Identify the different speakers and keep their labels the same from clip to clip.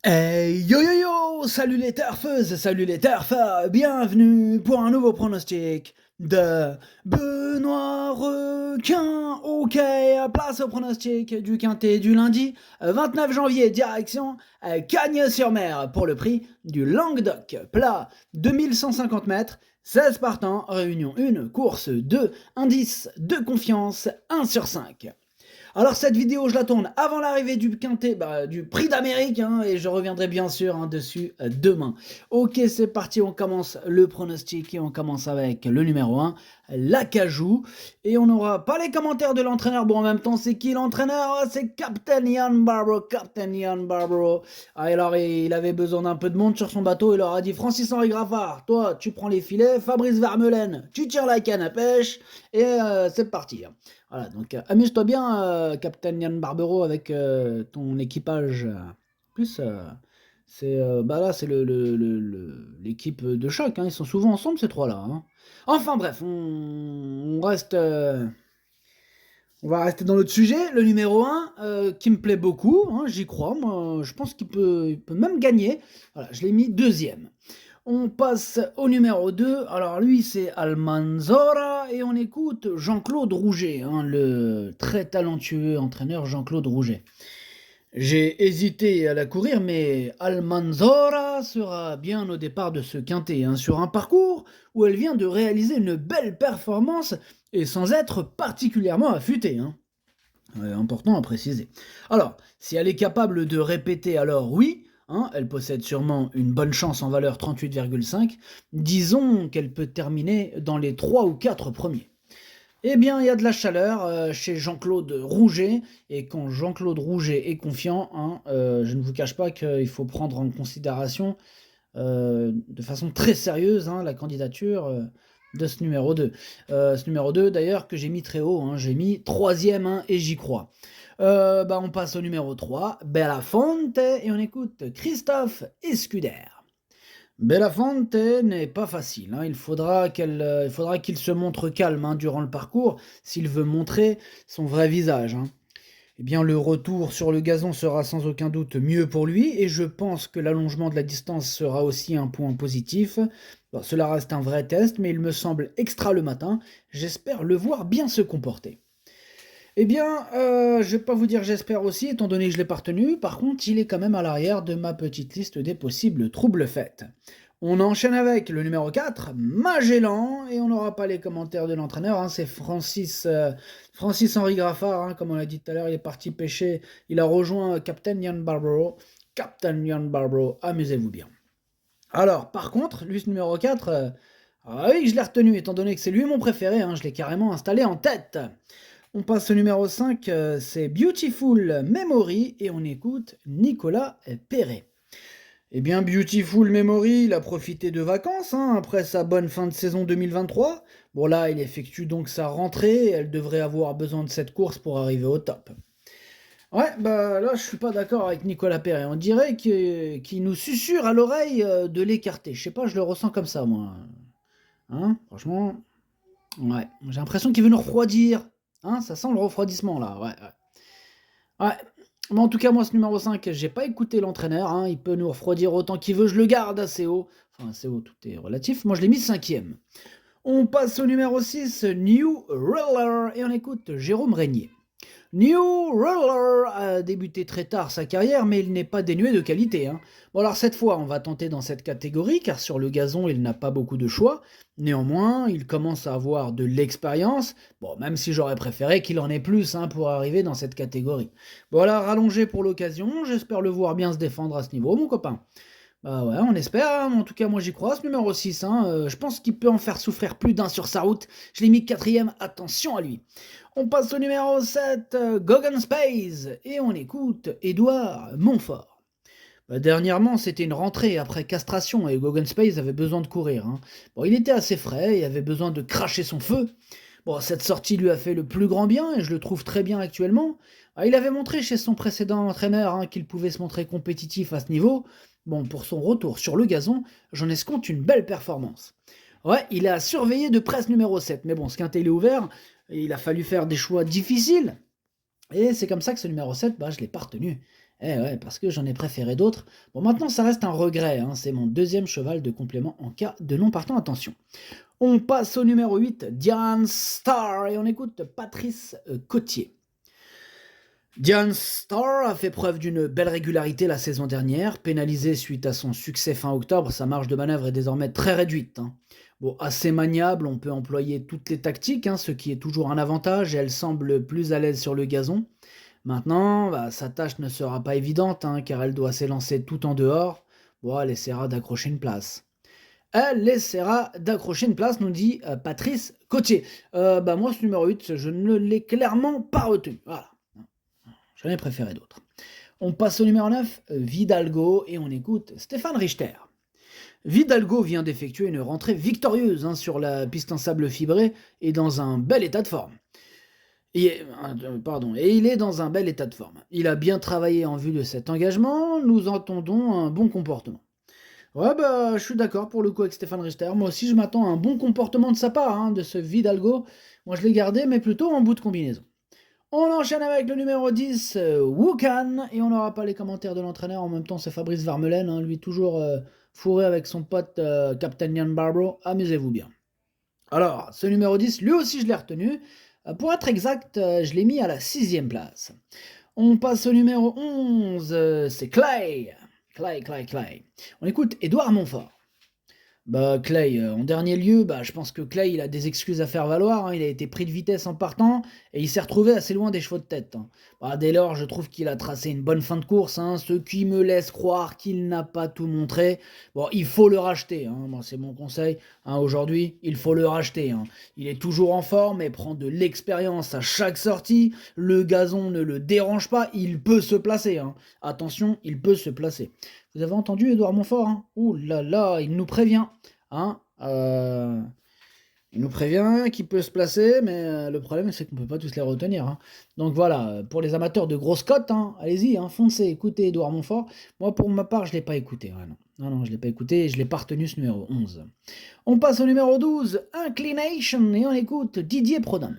Speaker 1: Hey yo yo yo! Salut les turfeuses, salut les turfeurs, bienvenue pour un nouveau pronostic de Benoît Requin. Ok, place au pronostic du quintet du lundi 29 janvier, direction Cagnes-sur-Mer pour le prix du Languedoc. Plat 2150 mètres, 16 partants, réunion 1, course 2, indice de confiance 1 sur 5. Alors cette vidéo, je la tourne avant l'arrivée du quintet, du prix d'Amérique, et je reviendrai bien sûr dessus demain. Ok, c'est parti, on commence le pronostic et on commence avec le numéro 1, l'Acajou. Et on n'aura pas les commentaires de l'entraîneur. Bon, en même temps, c'est qui l'entraîneur? C'est Captain Ian Barbaro. Captain Ian Barbaro. Alors, il avait besoin d'un peu de monde sur son bateau. Il leur a dit: Francis-Henri Graffard, toi, tu prends les filets. Fabrice Vermeulen, tu tires la canne à pêche. Et c'est parti. Voilà, donc amuse-toi bien, Captain Ian Barbero, avec ton équipage. Plus, là, c'est l'équipe de choc. Ils sont souvent ensemble, ces trois-là. Enfin bref, on reste. On va rester dans notre sujet. Le numéro 1, qui me plaît beaucoup, j'y crois. Moi, je pense qu'il peut même gagner. Voilà, je l'ai mis deuxième. On passe au numéro 2. Alors lui, c'est Almanzora et on écoute Jean-Claude Rouget, le très talentueux entraîneur Jean-Claude Rouget. J'ai hésité à la courir, mais Almanzora sera bien au départ de ce quintet, sur un parcours où elle vient de réaliser une belle performance et sans être particulièrement affûtée. Important à préciser. Alors, si elle est capable de répéter, alors oui, elle possède sûrement une bonne chance en valeur 38,5. Disons qu'elle peut terminer dans les 3 ou 4 premiers. Eh bien, il y a de la chaleur chez Jean-Claude Rouget, et quand Jean-Claude Rouget est confiant, je ne vous cache pas qu'il faut prendre en considération de façon très sérieuse la candidature de ce numéro 2. Ce numéro 2, d'ailleurs, que j'ai mis très haut, j'ai mis 3e, et j'y crois. On passe au numéro 3, Belafonte, et on écoute Christophe Escuder. Belafonte n'est pas facile, il faudra qu'il se montre calme durant le parcours s'il veut montrer son vrai visage. Eh bien, le retour sur le gazon sera sans aucun doute mieux pour lui, et je pense que l'allongement de la distance sera aussi un point positif. Bon, cela reste un vrai test, mais il me semble extra le matin. J'espère le voir bien se comporter. Eh bien, je vais pas vous dire j'espère aussi, étant donné que je l'ai pas retenu. Par contre, il est quand même à l'arrière de ma petite liste des possibles troubles faits. On enchaîne avec le numéro 4, Magellan, et on n'aura pas les commentaires de l'entraîneur, c'est Francis-Henri Graffard, comme on l'a dit tout à l'heure, il est parti pêcher, il a rejoint Captain Ian Barbaro. Captain Ian Barbaro, amusez-vous bien. Alors, par contre, lui, ce numéro 4, oui, je l'ai retenu, étant donné que c'est lui mon préféré, je l'ai carrément installé en tête. On passe au numéro 5, c'est Beautiful Memory, et on écoute Nicolas Perret. Eh bien, Beautiful Memory, il a profité de vacances après sa bonne fin de saison 2023. Bon, là, il effectue donc sa rentrée, et elle devrait avoir besoin de cette course pour arriver au top. Ouais, là, je suis pas d'accord avec Nicolas Perret. On dirait qu'il nous susurre à l'oreille de l'écarter. Je sais pas, je le ressens comme ça, moi. Franchement, ouais. J'ai l'impression qu'il veut nous refroidir. Ça sent le refroidissement, là, ouais. Ouais. Mais en tout cas, moi, ce numéro 5, j'ai pas écouté l'entraîneur. Il peut nous refroidir autant qu'il veut. Je le garde assez haut. Enfin, assez haut, tout est relatif. Moi, je l'ai mis 5e. On passe au numéro 6, New Roller. Et on écoute Jérôme Régnier. New Roller a débuté très tard sa carrière, mais il n'est pas dénué de qualité. Bon, alors cette fois, on va tenter dans cette catégorie, car sur le gazon, il n'a pas beaucoup de choix. Néanmoins, il commence à avoir de l'expérience, même si j'aurais préféré qu'il en ait plus pour arriver dans cette catégorie. Voilà, rallongé pour l'occasion, j'espère le voir bien se défendre à ce niveau, mon copain. Bah ouais, on espère, en tout cas moi j'y crois, ce numéro 6, je pense qu'il peut en faire souffrir plus d'un sur sa route. Je l'ai mis 4e, attention à lui. On passe au numéro 7, Goggon Space, et on écoute Édouard Montfort. Dernièrement, c'était une rentrée après castration, et Goggon Space avait besoin de courir. Bon, il était assez frais, et avait besoin de cracher son feu. Bon, cette sortie lui a fait le plus grand bien, et je le trouve très bien actuellement. Il avait montré chez son précédent entraîneur qu'il pouvait se montrer compétitif à ce niveau. Bon, pour son retour sur le gazon, j'en escompte une belle performance. Ouais, il a surveillé de près ce numéro 7, mais bon, ce quintet il est ouvert, et il a fallu faire des choix difficiles, et c'est comme ça que ce numéro 7, je l'ai pas retenu. Eh ouais, parce que j'en ai préféré d'autres. Bon, maintenant, ça reste un regret, hein, c'est mon deuxième cheval de complément en cas de non partant, attention. On passe au numéro 8, Diane Star, et on écoute Patrice Cotier. Diane Starr a fait preuve d'une belle régularité la saison dernière, pénalisée suite à son succès fin octobre, sa marge de manœuvre est désormais très réduite, hein. Bon, assez maniable, on peut employer toutes les tactiques, hein, ce qui est toujours un avantage, et elle semble plus à l'aise sur le gazon. Maintenant, bah, sa tâche ne sera pas évidente, hein, car elle doit s'élancer tout en dehors. Bon, elle essaiera d'accrocher une place. Elle essaiera d'accrocher une place, nous dit Patrice Cotier. Bah moi, ce numéro 8, je ne l'ai clairement pas retenu. Voilà. J'en ai préféré d'autres. On passe au numéro 9, Vidalgo, et on écoute Stéphane Richter. Vidalgo vient d'effectuer une rentrée victorieuse, hein, sur la piste en sable fibré et dans un bel état de forme. Et il est dans un bel état de forme. Il a bien travaillé en vue de cet engagement, nous entendons un bon comportement. Ouais, bah, je suis d'accord pour le coup avec Stéphane Richter. Moi aussi, je m'attends à un bon comportement de sa part, hein, de ce Vidalgo. Moi, je l'ai gardé, mais plutôt en bout de combinaison. On enchaîne avec le numéro 10, Wukan, et on n'aura pas les commentaires de l'entraîneur. En même temps, c'est Fabrice Vermeulen, hein, lui toujours fourré avec son pote Captain Ian Barbaro. Amusez-vous bien. Alors, ce numéro 10, lui aussi, je l'ai retenu. Pour être exact, je l'ai mis à la 6e place. On passe au numéro 11, c'est Clay. Clay. On écoute Édouard Montfort. Bah Clay, en dernier lieu, bah, je pense que Clay, il a des excuses à faire valoir, hein. Il a été pris de vitesse en partant et il s'est retrouvé assez loin des chevaux de tête, hein. Bah, dès lors, je trouve qu'il a tracé une bonne fin de course, hein, ce qui me laisse croire qu'il n'a pas tout montré. Bon, il faut le racheter, hein. Moi, c'est mon conseil, hein, aujourd'hui, il faut le racheter, hein. Il est toujours en forme et prend de l'expérience à chaque sortie. Le gazon ne le dérange pas, il peut se placer, hein. Attention, il peut se placer. Vous avez entendu Édouard Montfort, hein? Ouh là là, il nous prévient, hein, il nous prévient qu'il peut se placer, mais le problème c'est qu'on ne peut pas tous les retenir, hein. Donc voilà, pour les amateurs de grosses cotes, hein, allez-y, hein, foncez, écoutez Édouard Montfort. Moi pour ma part, je ne l'ai pas écouté, ouais, non. Non, je ne l'ai pas écouté et je ne l'ai pas retenu ce numéro 11. On passe au numéro 12, Inclination, et on écoute Didier Prodhomme.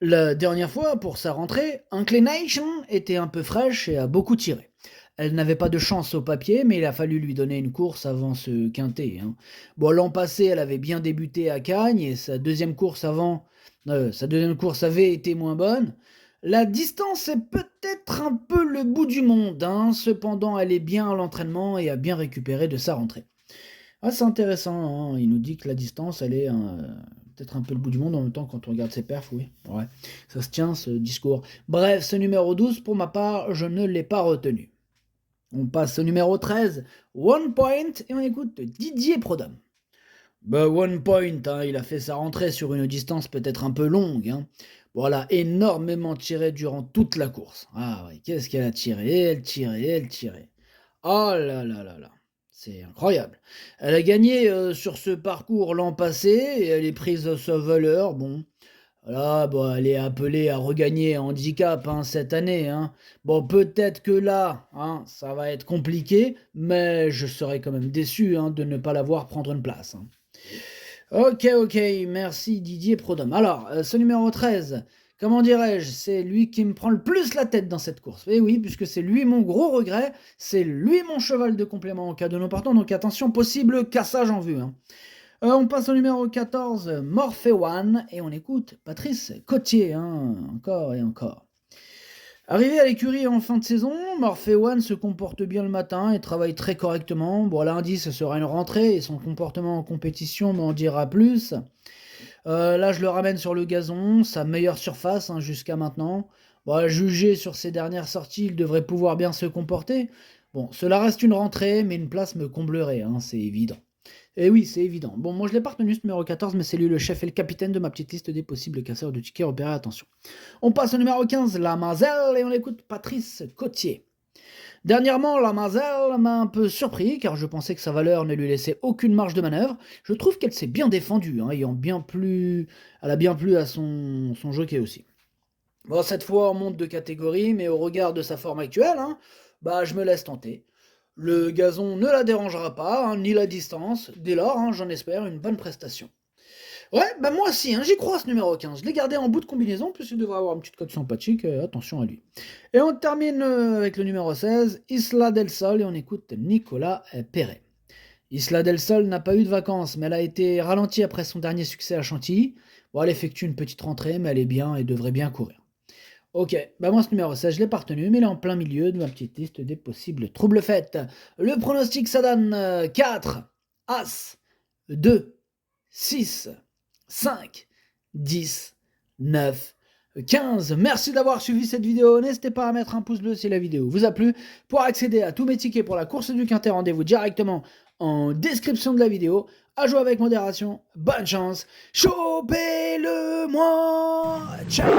Speaker 1: La dernière fois, pour sa rentrée, Inclination était un peu fraîche et a beaucoup tiré. Elle n'avait pas de chance au papier, mais il a fallu lui donner une course avant ce quintet, hein. Bon, l'an passé, elle avait bien débuté à Cagnes et sa deuxième course avait été moins bonne. La distance est peut-être un peu le bout du monde, hein. Cependant, elle est bien à l'entraînement et a bien récupéré de sa rentrée. Ah, c'est intéressant, hein. Il nous dit que la distance, elle est peut-être un peu le bout du monde. En même temps, quand on regarde ses perfs, oui, ouais, ça se tient ce discours. Bref, ce numéro 12, pour ma part, je ne l'ai pas retenu. On passe au numéro 13, One Point, et on écoute Didier Prodhomme. Bah, One Point, hein, il a fait sa rentrée sur une distance peut-être un peu longue, hein. Voilà, énormément tiré durant toute la course. Ah ouais, qu'est-ce qu'elle a tiré? Elle tirait. Oh là là là là, c'est incroyable. Elle a gagné sur ce parcours l'an passé, et elle est prise à sa valeur, bon. Voilà, bon, elle est appelée à regagner un handicap, hein, cette année, hein. Bon, peut-être que là, hein, ça va être compliqué, mais je serais quand même déçu, hein, de ne pas la voir prendre une place, hein. Ok, merci Didier Prodhomme. Alors, ce numéro 13, comment dirais-je, c'est lui qui me prend le plus la tête dans cette course. Et oui, puisque c'est lui mon gros regret, c'est lui mon cheval de complément en cas de non partant, donc attention, possible cassage en vue, hein. On passe au numéro 14, Morphe One, et on écoute Patrice Cotier, hein, encore et encore. Arrivé à l'écurie en fin de saison, Morphe One se comporte bien le matin et travaille très correctement. Bon, lundi, ce sera une rentrée et son comportement en compétition m'en dira plus. Là, je le ramène sur le gazon, sa meilleure surface, hein, jusqu'à maintenant. Bon, à juger sur ses dernières sorties, il devrait pouvoir bien se comporter. Bon, cela reste une rentrée, mais une place me comblerait, hein, c'est évident. Et oui, c'est évident. Bon, moi je l'ai pas retenu ce numéro 14, mais c'est lui le chef et le capitaine de ma petite liste des possibles casseurs de tickets repérés, attention. On passe au numéro 15, la Mazelle, et on écoute Patrice Cotier. Dernièrement, la Mazelle m'a un peu surpris, car je pensais que sa valeur ne lui laissait aucune marge de manœuvre. Je trouve qu'elle s'est bien défendue, hein, elle a bien plu à son jockey aussi. Bon, cette fois, on monte de catégorie, mais au regard de sa forme actuelle, hein, bah, je me laisse tenter. Le gazon ne la dérangera pas, hein, ni la distance. Dès lors, hein, j'en espère une bonne prestation. Ouais, bah moi aussi, hein, j'y crois ce numéro 15. Je l'ai gardé en bout de combinaison, puisqu'il devrait avoir une petite cote sympathique, attention à lui. Et on termine avec le numéro 16, Isla del Sol, et on écoute Nicolas Perret. Isla del Sol n'a pas eu de vacances, mais elle a été ralentie après son dernier succès à Chantilly. Bon, elle effectue une petite rentrée, mais elle est bien et devrait bien courir. Ok, bah moi ce numéro 16, je l'ai pas retenu, mais il est en plein milieu de ma petite liste des possibles troubles faites. Le pronostic, ça donne 4, As, 2, 6, 5, 10, 9, 15. Merci d'avoir suivi cette vidéo. N'hésitez pas à mettre un pouce bleu si la vidéo vous a plu. Pour accéder à tous mes tickets pour la course du Quintet, rendez-vous directement en description de la vidéo. À jouer avec modération. Bonne chance. Chopez-le moi. Ciao.